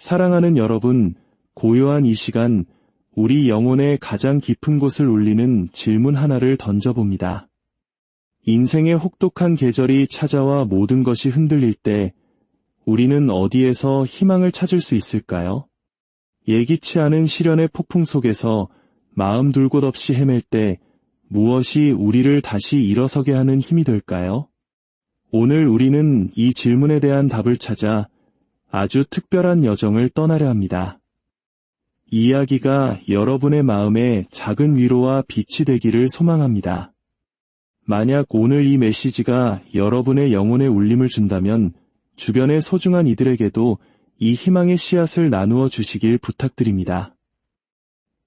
사랑하는 여러분, 고요한 이 시간, 우리 영혼의 가장 깊은 곳을 울리는 질문 하나를 던져봅니다. 인생의 혹독한 계절이 찾아와 모든 것이 흔들릴 때, 우리는 어디에서 희망을 찾을 수 있을까요? 예기치 않은 시련의 폭풍 속에서 마음 둘 곳 없이 헤맬 때, 무엇이 우리를 다시 일어서게 하는 힘이 될까요? 오늘 우리는 이 질문에 대한 답을 찾아 아주 특별한 여정을 떠나려 합니다. 이 이야기가 여러분의 마음에 작은 위로와 빛이 되기를 소망합니다. 만약 오늘 이 메시지가 여러분의 영혼에 울림을 준다면 주변의 소중한 이들에게도 이 희망의 씨앗을 나누어 주시길 부탁드립니다.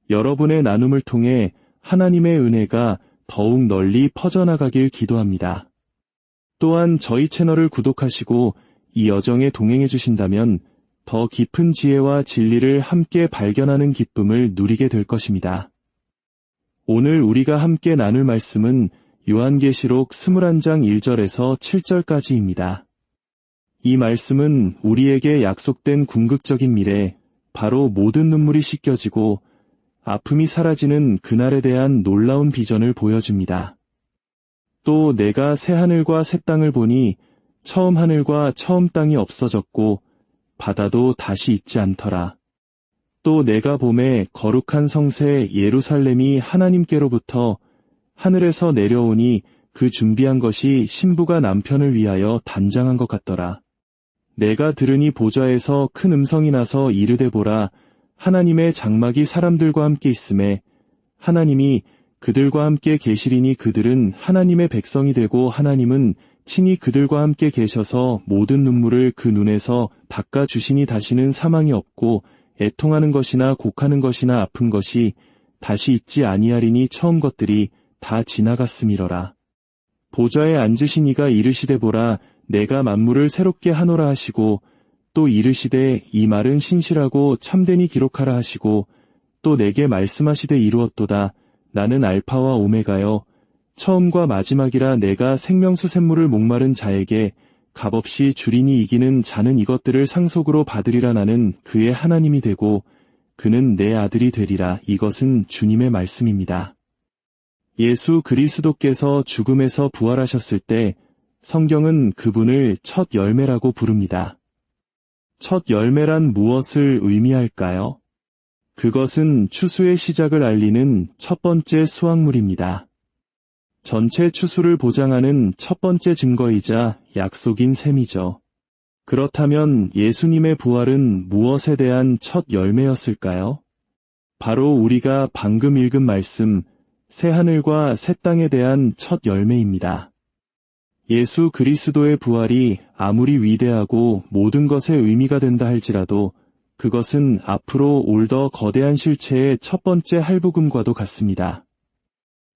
여러분의 나눔을 통해 하나님의 은혜가 더욱 널리 퍼져나가길 기도합니다. 또한 저희 채널을 구독하시고 이 여정에 동행해 주신다면 더 깊은 지혜와 진리를 함께 발견하는 기쁨을 누리게 될 것입니다. 오늘 우리가 함께 나눌 말씀은 요한계시록 21장 1절에서 7절까지입니다. 이 말씀은 우리에게 약속된 궁극적인 미래, 바로 모든 눈물이 씻겨지고 아픔이 사라지는 그날에 대한 놀라운 비전을 보여줍니다. 또 내가 새 하늘과 새 땅을 보니 처음 하늘과 처음 땅이 없어졌고 바다도 다시 있지 않더라. 또 내가 봄에 거룩한 성새 예루살렘이 하나님께로부터 하늘에서 내려오니 그 준비한 것이 신부가 남편을 위하여 단장한 것 같더라. 내가 들으니 보좌에서 큰 음성이 나서 이르되 보라, 하나님의 장막이 사람들과 함께 있음에 하나님이 그들과 함께 계시리니 그들은 하나님의 백성이 되고 하나님은 친히 그들과 함께 계셔서 모든 눈물을 그 눈에서 닦아주시니 다시는 사망이 없고 애통하는 것이나 곡하는 것이나 아픈 것이 다시 있지 아니하리니 처음 것들이 다 지나갔음이러라. 보좌에 앉으신 이가 이르시되 보라, 내가 만물을 새롭게 하노라 하시고 또 이르시되 이 말은 신실하고 참되니 기록하라 하시고 또 내게 말씀하시되 이루었도다. 나는 알파와 오메가여 처음과 마지막이라. 내가 생명수 샘물을 목마른 자에게 값없이 주리니 이기는 자는 이것들을 상속으로 받으리라. 나는 그의 하나님이 되고 그는 내 아들이 되리라. 이것은 주님의 말씀입니다. 예수 그리스도께서 죽음에서 부활하셨을 때 성경은 그분을 첫 열매라고 부릅니다. 첫 열매란 무엇을 의미할까요? 그것은 추수의 시작을 알리는 첫 번째 수확물입니다. 전체 추수를 보장하는 첫 번째 증거이자 약속인 셈이죠. 그렇다면 예수님의 부활은 무엇에 대한 첫 열매였을까요? 바로 우리가 방금 읽은 말씀, 새 하늘과 새 땅에 대한 첫 열매입니다. 예수 그리스도의 부활이 아무리 위대하고 모든 것에 의미가 된다 할지라도 그것은 앞으로 올 더 거대한 실체의 첫 번째 할부금과도 같습니다.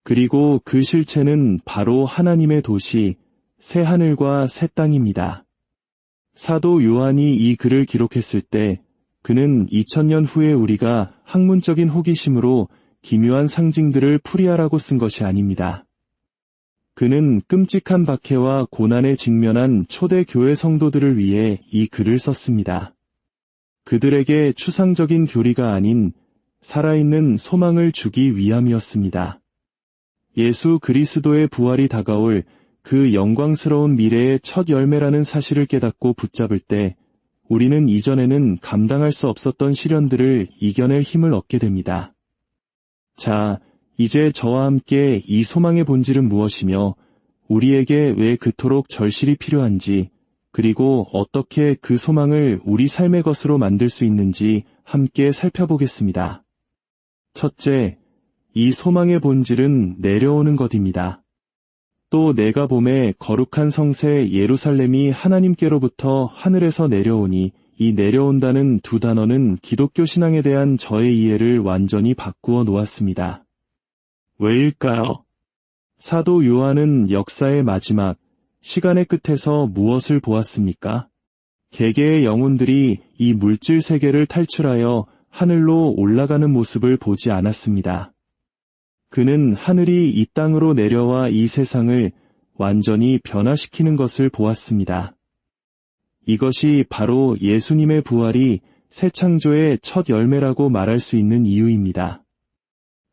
그리고 그 실체는 바로 하나님의 도시, 새 하늘과 새 땅입니다. 사도 요한이 이 글을 기록했을 때 그는 2000년 후에 우리가 학문적인 호기심으로 기묘한 상징들을 풀이하라고 쓴 것이 아닙니다. 그는 끔찍한 박해와 고난에 직면한 초대 교회 성도들을 위해 이 글을 썼습니다. 그들에게 추상적인 교리가 아닌 살아있는 소망을 주기 위함이었습니다. 예수 그리스도의 부활이 다가올 그 영광스러운 미래의 첫 열매라는 사실을 깨닫고 붙잡을 때 우리는 이전에는 감당할 수 없었던 시련들을 이겨낼 힘을 얻게 됩니다. 자, 이제 저와 함께 이 소망의 본질은 무엇이며 우리에게 왜 그토록 절실히 필요한지 그리고 어떻게 그 소망을 우리 삶의 것으로 만들 수 있는지 함께 살펴보겠습니다. 첫째, 이 소망의 본질은 내려오는 것입니다. 또 내가 봄에 거룩한 성새 예루살렘이 하나님께로부터 하늘에서 내려오니 이 내려온다는 두 단어는 기독교 신앙에 대한 저의 이해를 완전히 바꾸어 놓았습니다. 왜일까요? 사도 요한은 역사의 마지막, 시간의 끝에서 무엇을 보았습니까? 개개의 영혼들이 이 물질 세계를 탈출하여 하늘로 올라가는 모습을 보지 않았습니다. 그는 하늘이 이 땅으로 내려와 이 세상을 완전히 변화시키는 것을 보았습니다. 이것이 바로 예수님의 부활이 새 창조의 첫 열매라고 말할 수 있는 이유입니다.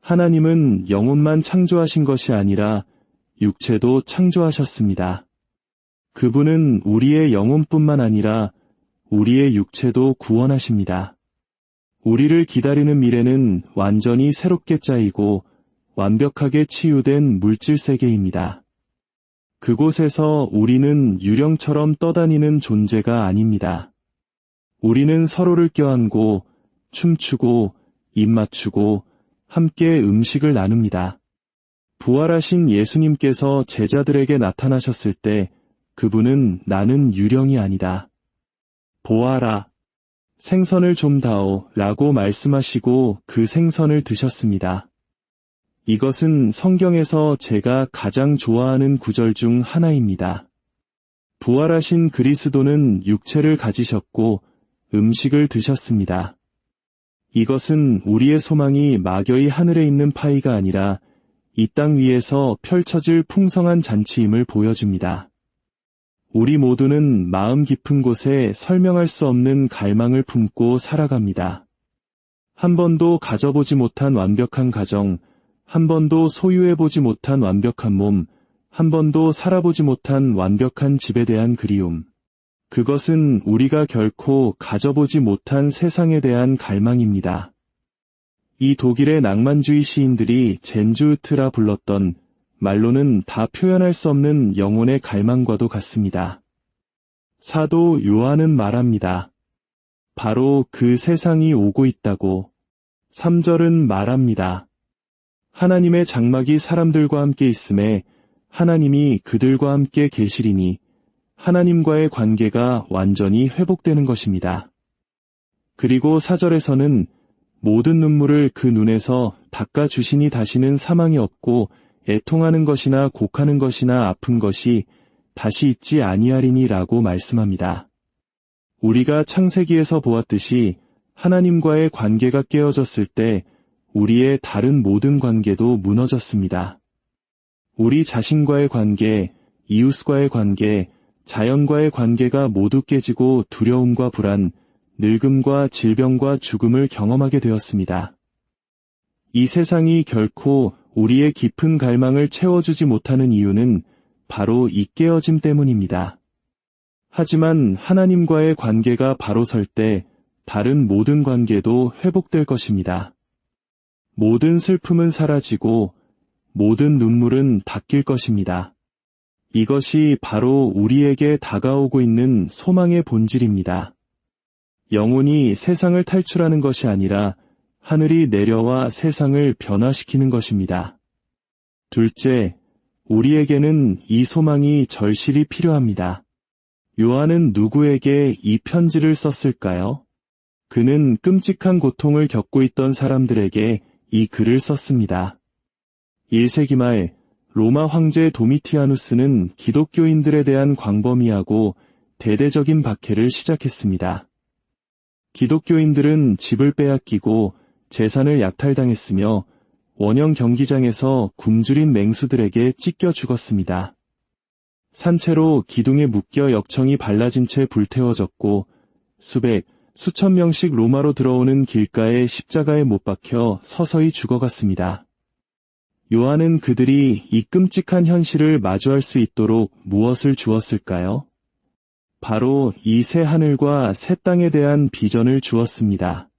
하나님은 영혼만 창조하신 것이 아니라 육체도 창조하셨습니다. 그분은 우리의 영혼뿐만 아니라 우리의 육체도 구원하십니다. 우리를 기다리는 미래는 완전히 새롭게 짜이고 완벽하게 치유된 물질 세계입니다. 그곳에서 우리는 유령처럼 떠다니는 존재가 아닙니다. 우리는 서로를 껴안고 춤추고 입 맞추고 함께 음식을 나눕니다. 부활하신 예수님께서 제자들에게 나타나셨을 때 그분은 나는 유령이 아니다. 보아라. 생선을 좀 다오 라고 말씀하시고 그 생선을 드셨습니다. 이것은 성경에서 제가 가장 좋아하는 구절 중 하나입니다. 부활하신 그리스도는 육체를 가지셨고 음식을 드셨습니다. 이것은 우리의 소망이 막연히 하늘에 있는 파이가 아니라 이 땅 위에서 펼쳐질 풍성한 잔치임을 보여줍니다. 우리 모두는 마음 깊은 곳에 설명할 수 없는 갈망을 품고 살아갑니다. 한 번도 가져보지 못한 완벽한 가정, 한 번도 소유해보지 못한 완벽한 몸, 한 번도 살아보지 못한 완벽한 집에 대한 그리움. 그것은 우리가 결코 가져보지 못한 세상에 대한 갈망입니다. 이 독일의 낭만주의 시인들이 젠주으트라 불렀던 말로는 다 표현할 수 없는 영혼의 갈망과도 같습니다. 사도 요한은 말합니다. 바로 그 세상이 오고 있다고. 3절은 말합니다. 하나님의 장막이 사람들과 함께 있음에 하나님이 그들과 함께 계시리니 하나님과의 관계가 완전히 회복되는 것입니다. 그리고 4절에서는 모든 눈물을 그 눈에서 닦아주시니 다시는 사망이 없고 애통하는 것이나 곡하는 것이나 아픈 것이 다시 있지 아니하리니 라고 말씀합니다. 우리가 창세기에서 보았듯이 하나님과의 관계가 깨어졌을 때 우리의 다른 모든 관계도 무너졌습니다. 우리 자신과의 관계, 이웃과의 관계, 자연과의 관계가 모두 깨지고 두려움과 불안, 늙음과 질병과 죽음을 경험하게 되었습니다. 이 세상이 결코 우리의 깊은 갈망을 채워주지 못하는 이유는 바로 이 깨어짐 때문입니다. 하지만 하나님과의 관계가 바로 설 때 다른 모든 관계도 회복될 것입니다. 모든 슬픔은 사라지고 모든 눈물은 닦일 것입니다. 이것이 바로 우리에게 다가오고 있는 소망의 본질입니다. 영혼이 세상을 탈출하는 것이 아니라 하늘이 내려와 세상을 변화시키는 것입니다. 둘째, 우리에게는 이 소망이 절실히 필요합니다. 요한은 누구에게 이 편지를 썼을까요? 그는 끔찍한 고통을 겪고 있던 사람들에게 이 글을 썼습니다. 1세기 말 로마 황제 도미티아누스는 기독교인들에 대한 광범위하고 대대적인 박해를 시작했습니다. 기독교인들은 집을 빼앗기고 재산을 약탈당했으며 원형 경기장에서 굶주린 맹수들에게 찢겨 죽었습니다. 산채로 기둥에 묶여 역청이 발라진 채 불태워졌고 수천 명씩 로마로 들어오는 길가에 십자가에 못 박혀 서서히 죽어갔습니다. 요한은 그들이 이 끔찍한 현실을 마주할 수 있도록 무엇을 주었을까요? 바로 이 새 하늘과 새 땅에 대한 비전을 주었습니다.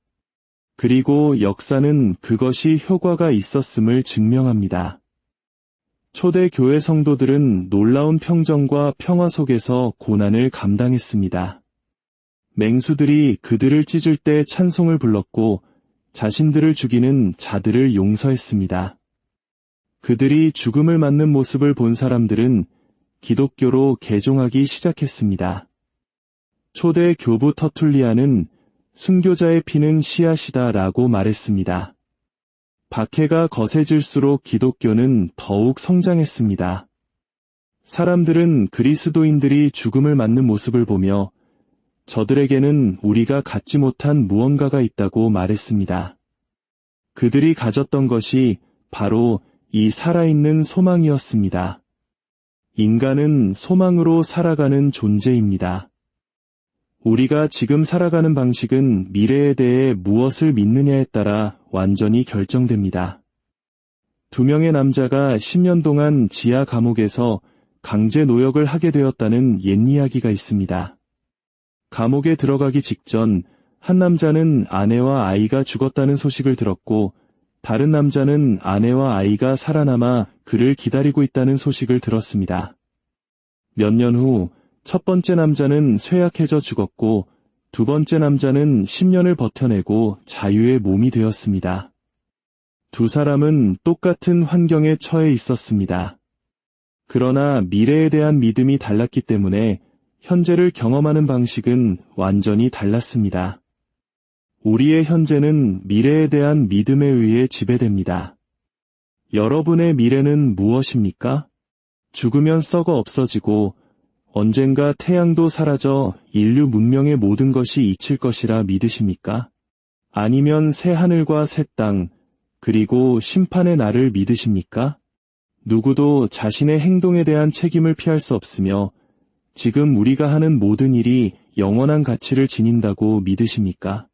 그리고 역사는 그것이 효과가 있었음을 증명합니다. 초대 교회 성도들은 놀라운 평정과 평화 속에서 고난을 감당했습니다. 맹수들이 그들을 찢을 때 찬송을 불렀고 자신들을 죽이는 자들을 용서했습니다. 그들이 죽음을 맞는 모습을 본 사람들은 기독교로 개종하기 시작했습니다. 초대 교부 터툴리안은 순교자의 피는 씨앗이다 라고 말했습니다. 박해가 거세질수록 기독교는 더욱 성장했습니다. 사람들은 그리스도인들이 죽음을 맞는 모습을 보며 저들에게는 우리가 갖지 못한 무언가가 있다고 말했습니다. 그들이 가졌던 것이 바로 이 살아있는 소망이었습니다. 인간은 소망으로 살아가는 존재입니다. 우리가 지금 살아가는 방식은 미래에 대해 무엇을 믿느냐에 따라 완전히 결정됩니다. 2명의 남자가 10년 동안 지하 감옥에서 강제 노역을 하게 되었다는 옛 이야기가 있습니다. 감옥에 들어가기 직전 한 남자는 아내와 아이가 죽었다는 소식을 들었고 다른 남자는 아내와 아이가 살아남아 그를 기다리고 있다는 소식을 들었습니다. 몇 년 후 첫 번째 남자는 쇠약해져 죽었고 두 번째 남자는 10년을 버텨내고 자유의 몸이 되었습니다. 두 사람은 똑같은 환경에 처해 있었습니다. 그러나 미래에 대한 믿음이 달랐기 때문에 현재를 경험하는 방식은 완전히 달랐습니다. 우리의 현재는 미래에 대한 믿음에 의해 지배됩니다. 여러분의 미래는 무엇입니까? 죽으면 썩어 없어지고 언젠가 태양도 사라져 인류 문명의 모든 것이 잊힐 것이라 믿으십니까? 아니면 새 하늘과 새 땅, 그리고 심판의 날을 믿으십니까? 누구도 자신의 행동에 대한 책임을 피할 수 없으며 지금 우리가 하는 모든 일이 영원한 가치를 지닌다고 믿으십니까?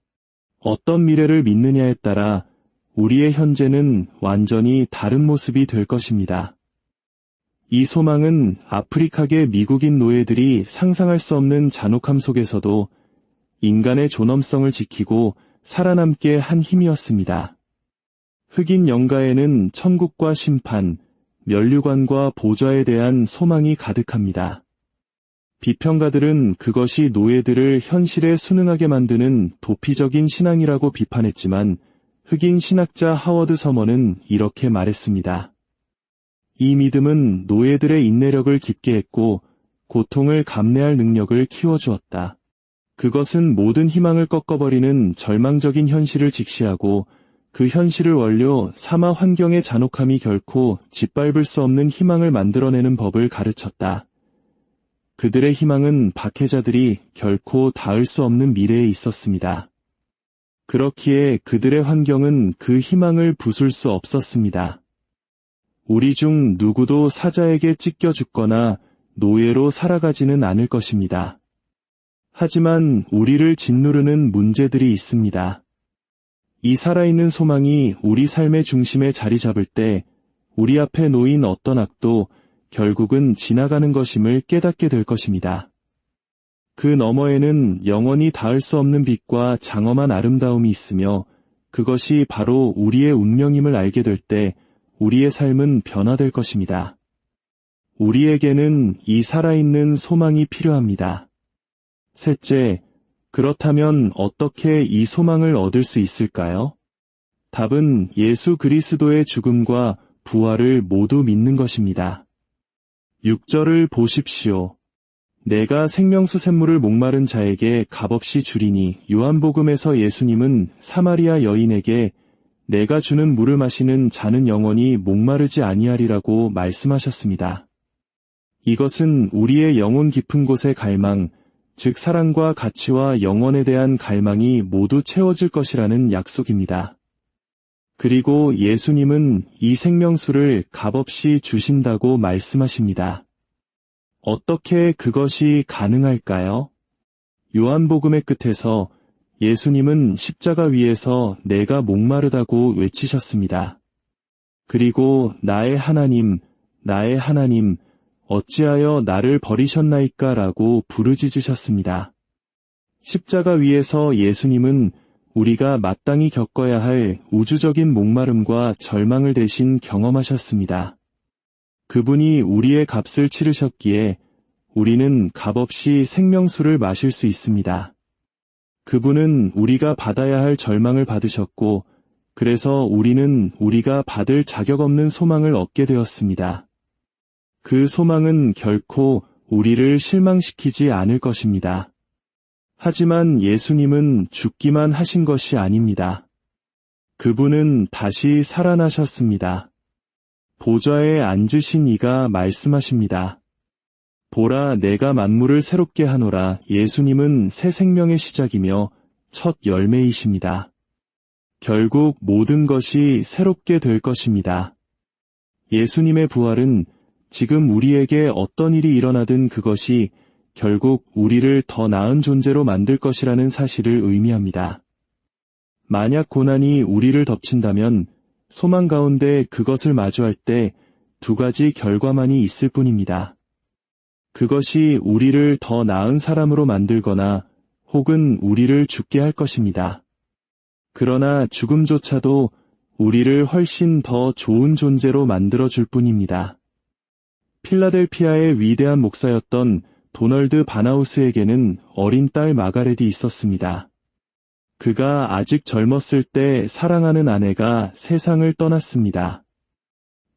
어떤 미래를 믿느냐에 따라 우리의 현재는 완전히 다른 모습이 될 것입니다. 이 소망은 아프리카계 미국인 노예들이 상상할 수 없는 잔혹함 속에서도 인간의 존엄성을 지키고 살아남게 한 힘이었습니다. 흑인 영가에는 천국과 심판, 면류관과 보좌에 대한 소망이 가득합니다. 비평가들은 그것이 노예들을 현실에 순응하게 만드는 도피적인 신앙이라고 비판했지만 흑인 신학자 하워드 서먼은 이렇게 말했습니다. 이 믿음은 노예들의 인내력을 깊게 했고 고통을 감내할 능력을 키워주었다. 그것은 모든 희망을 꺾어버리는 절망적인 현실을 직시하고 그 현실을 원료 사마 환경의 잔혹함이 결코 짓밟을 수 없는 희망을 만들어내는 법을 가르쳤다. 그들의 희망은 박해자들이 결코 닿을 수 없는 미래에 있었습니다. 그렇기에 그들의 환경은 그 희망을 부술 수 없었습니다. 우리 중 누구도 사자에게 찢겨 죽거나 노예로 살아가지는 않을 것입니다. 하지만 우리를 짓누르는 문제들이 있습니다. 이 살아있는 소망이 우리 삶의 중심에 자리 잡을 때 우리 앞에 놓인 어떤 악도 결국은 지나가는 것임을 깨닫게 될 것입니다. 그 너머에는 영원히 닿을 수 없는 빛과 장엄한 아름다움이 있으며 그것이 바로 우리의 운명임을 알게 될 때 우리의 삶은 변화될 것입니다. 우리에게는 이 살아있는 소망이 필요합니다. 셋째, 그렇다면 어떻게 이 소망을 얻을 수 있을까요? 답은 예수 그리스도의 죽음과 부활을 모두 믿는 것입니다. 6절을 보십시오. 내가 생명수 샘물을 목마른 자에게 값없이 주리니 요한복음에서 예수님은 사마리아 여인에게 내가 주는 물을 마시는 자는 영원히 목마르지 아니하리라고 말씀하셨습니다. 이것은 우리의 영혼 깊은 곳의 갈망, 즉 사랑과 가치와 영원에 대한 갈망이 모두 채워질 것이라는 약속입니다. 그리고 예수님은 이 생명수를 값없이 주신다고 말씀하십니다. 어떻게 그것이 가능할까요? 요한복음의 끝에서 예수님은 십자가 위에서 내가 목마르다고 외치셨습니다. 그리고 나의 하나님, 나의 하나님, 어찌하여 나를 버리셨나이까 라고 부르짖으셨습니다. 십자가 위에서 예수님은 우리가 마땅히 겪어야 할 우주적인 목마름과 절망을 대신 경험하셨습니다. 그분이 우리의 값을 치르셨기에 우리는 값없이 생명수를 마실 수 있습니다. 그분은 우리가 받아야 할 절망을 받으셨고, 그래서 우리는 우리가 받을 자격 없는 소망을 얻게 되었습니다. 그 소망은 결코 우리를 실망시키지 않을 것입니다. 하지만 예수님은 죽기만 하신 것이 아닙니다. 그분은 다시 살아나셨습니다. 보좌에 앉으신 이가 말씀하십니다. 보라, 내가 만물을 새롭게 하노라. 예수님은 새 생명의 시작이며 첫 열매이십니다. 결국 모든 것이 새롭게 될 것입니다. 예수님의 부활은 지금 우리에게 어떤 일이 일어나든 그것이 결국 우리를 더 나은 존재로 만들 것이라는 사실을 의미합니다. 만약 고난이 우리를 덮친다면 소망 가운데 그것을 마주할 때 두 가지 결과만이 있을 뿐입니다. 그것이 우리를 더 나은 사람으로 만들거나 혹은 우리를 죽게 할 것입니다. 그러나 죽음조차도 우리를 훨씬 더 좋은 존재로 만들어줄 뿐입니다. 필라델피아의 위대한 목사였던 도널드 바나우스에게는 어린 딸 마가렛이 있었습니다. 그가 아직 젊었을 때 사랑하는 아내가 세상을 떠났습니다.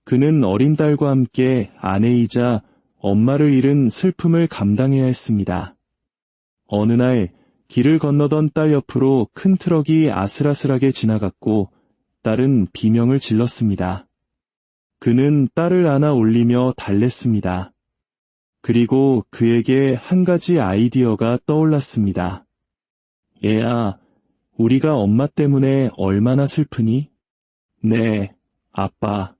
그는 어린 딸과 함께 아내이자 엄마를 잃은 슬픔을 감당해야 했습니다. 어느 날 길을 건너던 딸 옆으로 큰 트럭이 아슬아슬하게 지나갔고 딸은 비명을 질렀습니다. 그는 딸을 안아 올리며 달랬습니다. 그리고 그에게 한 가지 아이디어가 떠올랐습니다. 얘야, 우리가 엄마 때문에 얼마나 슬프니? 네, 아빠.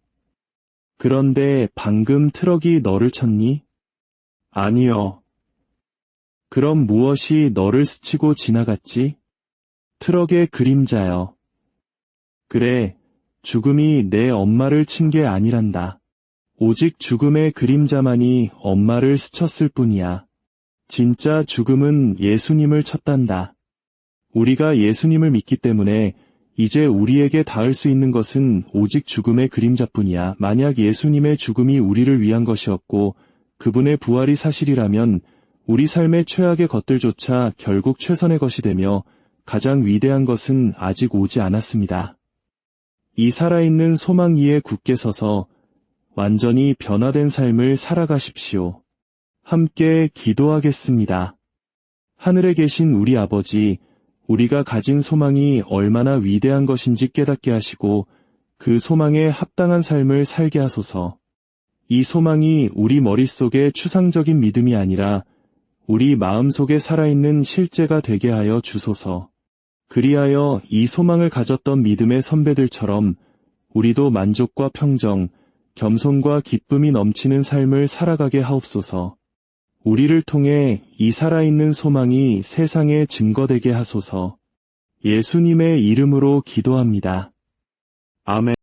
그런데 방금 트럭이 너를 쳤니? 아니요. 그럼 무엇이 너를 스치고 지나갔지? 트럭의 그림자요. 그래, 죽음이 내 엄마를 친 게 아니란다. 오직 죽음의 그림자만이 엄마를 스쳤을 뿐이야. 진짜 죽음은 예수님을 쳤단다. 우리가 예수님을 믿기 때문에 이제 우리에게 닿을 수 있는 것은 오직 죽음의 그림자뿐이야. 만약 예수님의 죽음이 우리를 위한 것이었고 그분의 부활이 사실이라면 우리 삶의 최악의 것들조차 결국 최선의 것이 되며 가장 위대한 것은 아직 오지 않았습니다. 이 살아있는 소망 위에 굳게 서서 완전히 변화된 삶을 살아가십시오. 함께 기도하겠습니다. 하늘에 계신 우리 아버지, 우리가 가진 소망이 얼마나 위대한 것인지 깨닫게 하시고 그 소망에 합당한 삶을 살게 하소서. 이 소망이 우리 머릿속의 추상적인 믿음이 아니라 우리 마음속에 살아있는 실제가 되게 하여 주소서. 그리하여 이 소망을 가졌던 믿음의 선배들처럼 우리도 만족과 평정, 겸손과 기쁨이 넘치는 삶을 살아가게 하옵소서. 우리를 통해 이 살아있는 소망이 세상에 증거되게 하소서. 예수님의 이름으로 기도합니다. 아멘.